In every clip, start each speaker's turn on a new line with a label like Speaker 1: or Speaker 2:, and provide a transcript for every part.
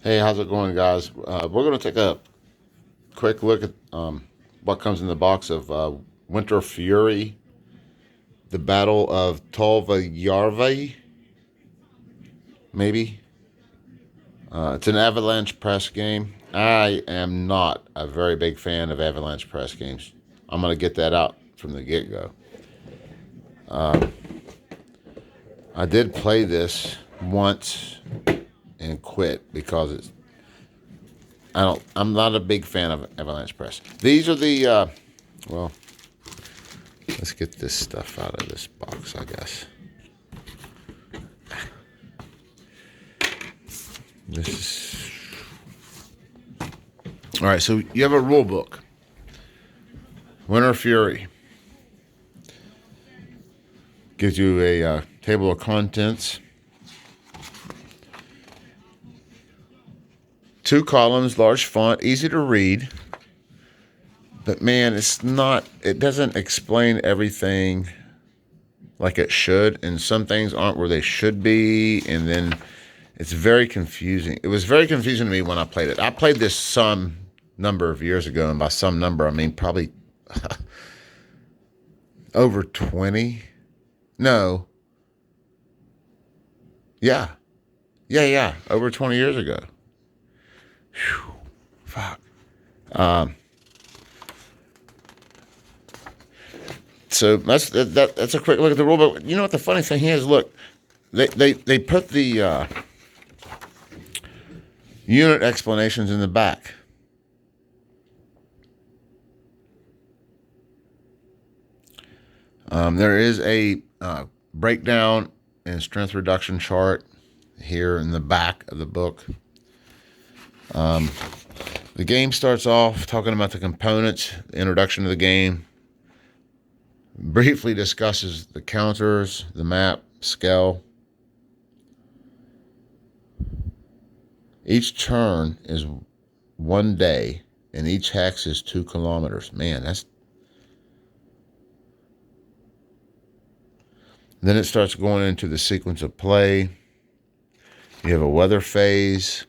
Speaker 1: Hey, how's it going, guys? We're going to take a quick look at what comes in the box of Winter Fury, the Battle of Tolvajarvi, maybe. It's an Avalanche Press game. I am not a very big fan of Avalanche Press games. I'm going to get that out from the get-go. I did play this once and quit because I'm not a big fan of Avalanche Press. These are well, let's get this stuff out of this box, I guess. This is all right. So you have a rule book, Winter Fury. Gives you a table of contents, 2 columns, large font, easy to read. But man, it doesn't explain everything like it should, and some things aren't where they should be, and then it's very confusing. It was very confusing to me when I played it. I played this some number of years ago, and by some number, I mean probably over 20. No. Yeah. Yeah. Over 20 years ago. Whew. Fuck. So that's a quick look at the rule book. You know what the funny thing is? Look, they put the unit explanations in the back. There is a breakdown and strength reduction chart here in the back of the book. The game starts off talking about the components, the introduction to the game, briefly discusses the counters, the map, scale. Each turn is 1 day, and each hex is 2 kilometers. Man, that's... Then it starts going into the sequence of play. You have a weather phase.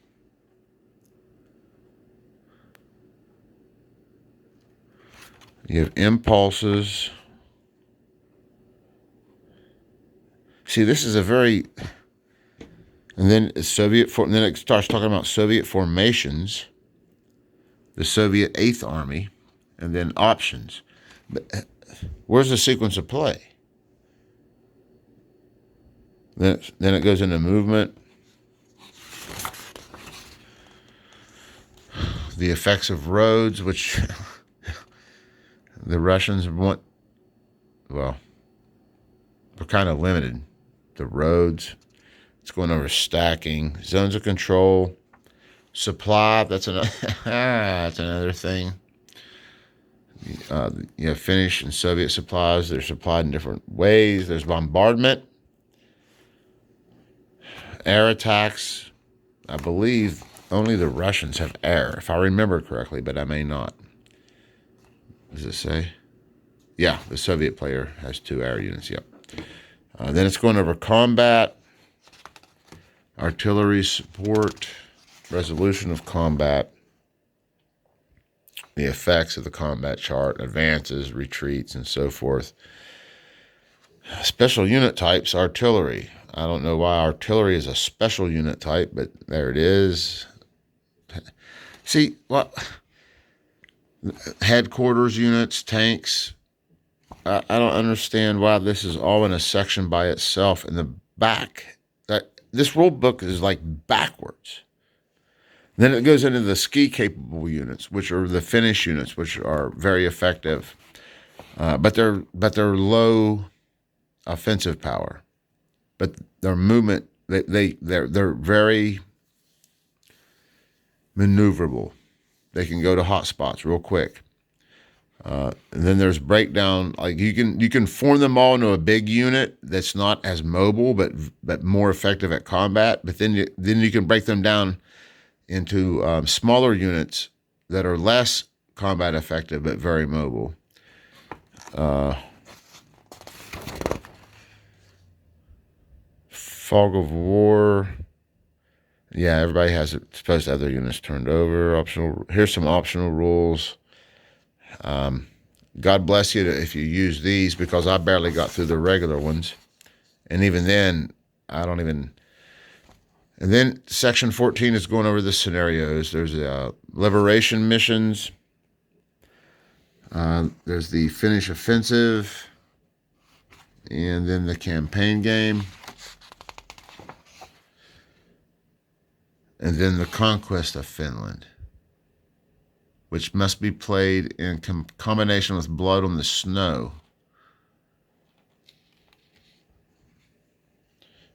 Speaker 1: You have impulses. See, this is a very... And then then it starts talking about Soviet formations, the Soviet Eighth Army, and then options. But where's the sequence of play? Then it goes into movement, the effects of roads, which the Russians want. Well, they're kind of limited. The roads. It's going over stacking, zones of control, supply. That's another. That's another thing. You have Finnish and Soviet supplies. They're supplied in different ways. There's bombardment, air attacks. I believe only the Russians have air, if I remember correctly, but I may not. Does it say? Yeah, the Soviet player has 2 air units. Yep. Then it's going over combat, artillery support, resolution of combat, the effects of the combat chart, advances, retreats, and so forth. Special unit types, artillery. I don't know why artillery is a special unit type, but there it is. See, what? Headquarters units, tanks. I don't understand why this is all in a section by itself in the back. This rule book is like backwards. Then it goes into the ski-capable units, which are the Finnish units, which are very effective, but they're low offensive power. But their movement, they're very maneuverable. They can go to hot spots real quick. And then there's breakdown. Like you can form them all into a big unit that's not as mobile, but more effective at combat. But then you can break them down into smaller units that are less combat effective but very mobile. Fog of war. Yeah, everybody has supposed to have their units turned over. Optional. Here's some optional rules. God bless you if you use these, because I barely got through the regular ones, and even then, I don't even. And then section 14 is going over the scenarios. There's liberation missions. There's the Finnish offensive, and then the campaign game, and then the conquest of Finland, which must be played in combination with blood on the snow.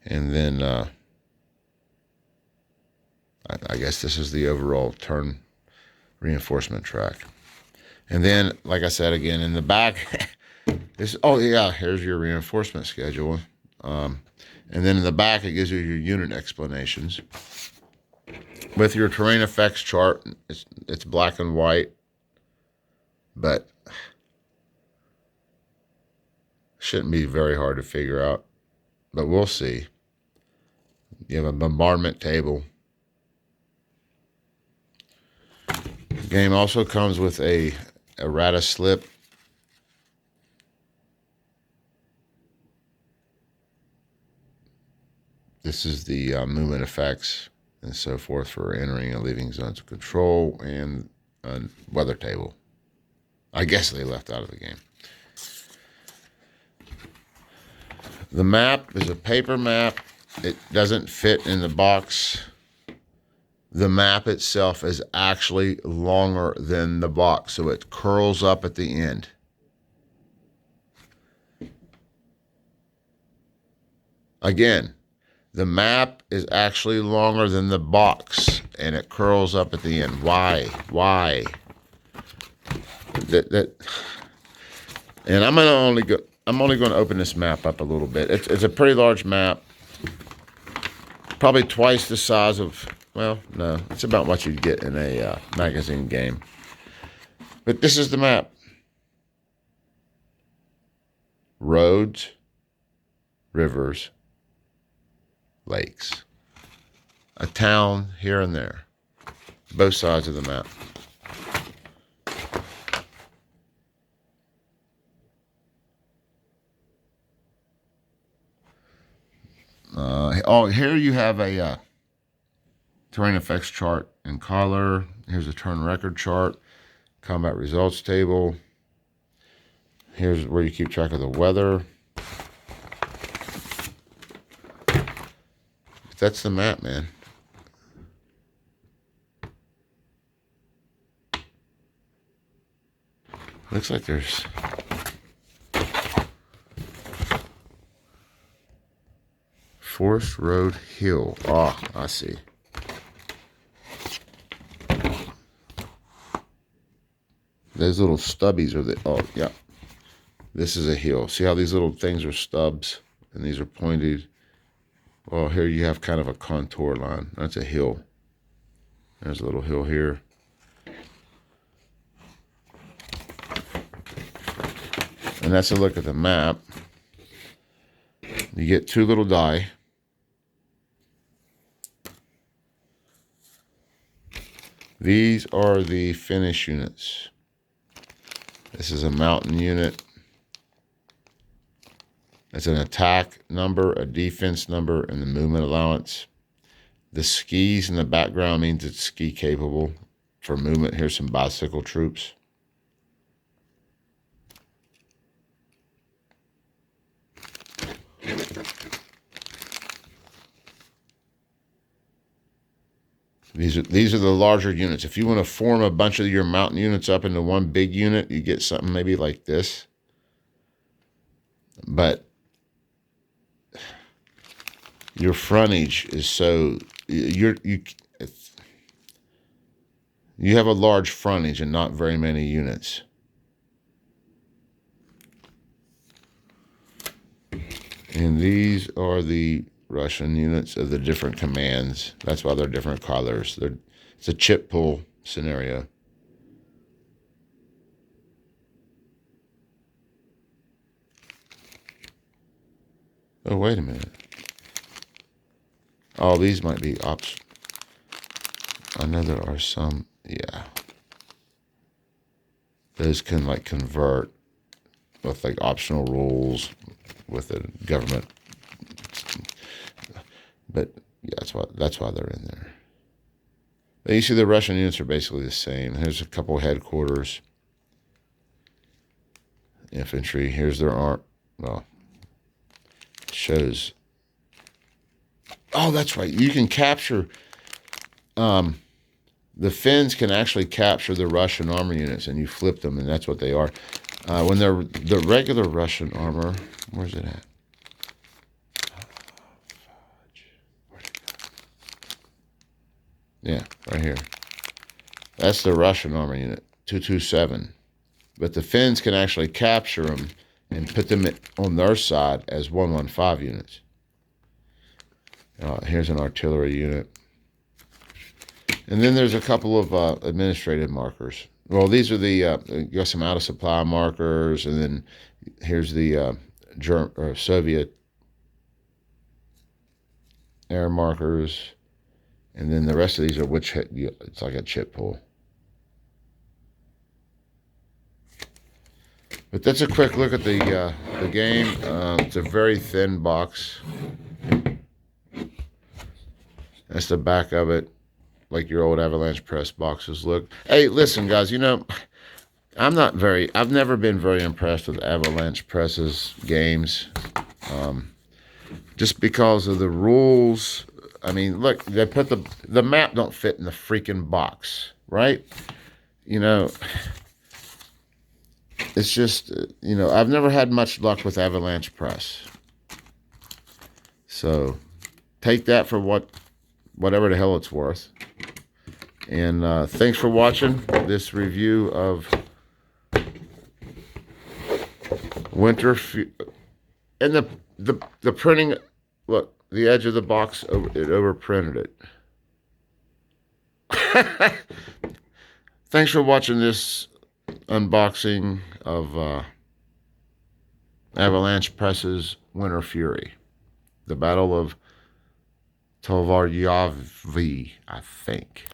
Speaker 1: And then I guess this is the overall turn reinforcement track. And then, like I said, again, in the back, oh yeah, here's your reinforcement schedule. And then in the back, it gives you your unit explanations. With your terrain effects chart, it's black and white, but shouldn't be very hard to figure out. But we'll see. You have a bombardment table. The game also comes with a errata slip. This is the movement effects and so forth for entering and leaving zones of control, and a weather table. I guess they left out of the game. The map is a paper map. It doesn't fit in the box. The map itself is actually longer than the box, so it curls up at the end. Again, the map is actually longer than the box, and it curls up at the end. Why? Why? And I'm only going to open this map up a little bit. It's a pretty large map, probably twice the size of. Well, no, it's about what you'd get in a magazine game. But this is the map. Roads, rivers, lakes. A town here and there. Both sides of the map. Here you have a terrain effects chart in color. Here's a turn record chart, combat results table. Here's where you keep track of the weather. That's the map, man. Looks like there's Forest Road Hill. Ah, I see. Those little stubbies are the, oh, yeah. This is a hill. See how these little things are stubs and these are pointed? Well, here you have kind of a contour line. That's a hill. There's a little hill here. And that's a look at the map. You get two little die. These are the Finnish units. This is a mountain unit. It's an attack number, a defense number, and the movement allowance. The skis in the background means it's ski capable. For movement, here's some bicycle troops. These are the larger units. If you want to form a bunch of your mountain units up into one big unit, you get something maybe like this. But your frontage is so you have a large frontage and not very many units. And these are the Russian units of the different commands. That's why they're different colors. It's a chip pull scenario. Oh, wait a minute. Oh, these might be I know there are some, yeah. Those can like convert with like optional rules with the government. But yeah, that's why they're in there. But you see the Russian units are basically the same. Here's a couple headquarters. Infantry. Here's their arm. Well, it shows. Oh, that's right. You can capture. The Finns can actually capture the Russian armor units, and you flip them, and that's what they are. When they're the regular Russian armor, where's it at? Yeah, right here. That's the Russian armor unit, 227. But the Finns can actually capture them and put them on their side as 115 units. Here's an artillery unit. And then there's a couple of administrative markers. Well, these are the, you got some out of supply markers, and then here's the Soviet air markers. And then the rest of these are it's like a chip pull. But that's a quick look at the game. It's a very thin box. That's the back of it, like your old Avalanche Press boxes look. Hey, listen, guys, you know, I've never been very impressed with Avalanche Press's games. Just because of the rules. I mean, look, they put the map don't fit in the freaking box, right? You know, it's just, you know, I've never had much luck with Avalanche Press. So take that for whatever the hell it's worth. And thanks for watching this review of Winter. And the printing, look, the edge of the box, it overprinted it. Thanks for watching this unboxing of Avalanche Press's Winter Fury. The Battle of Tolvajarvi, I think.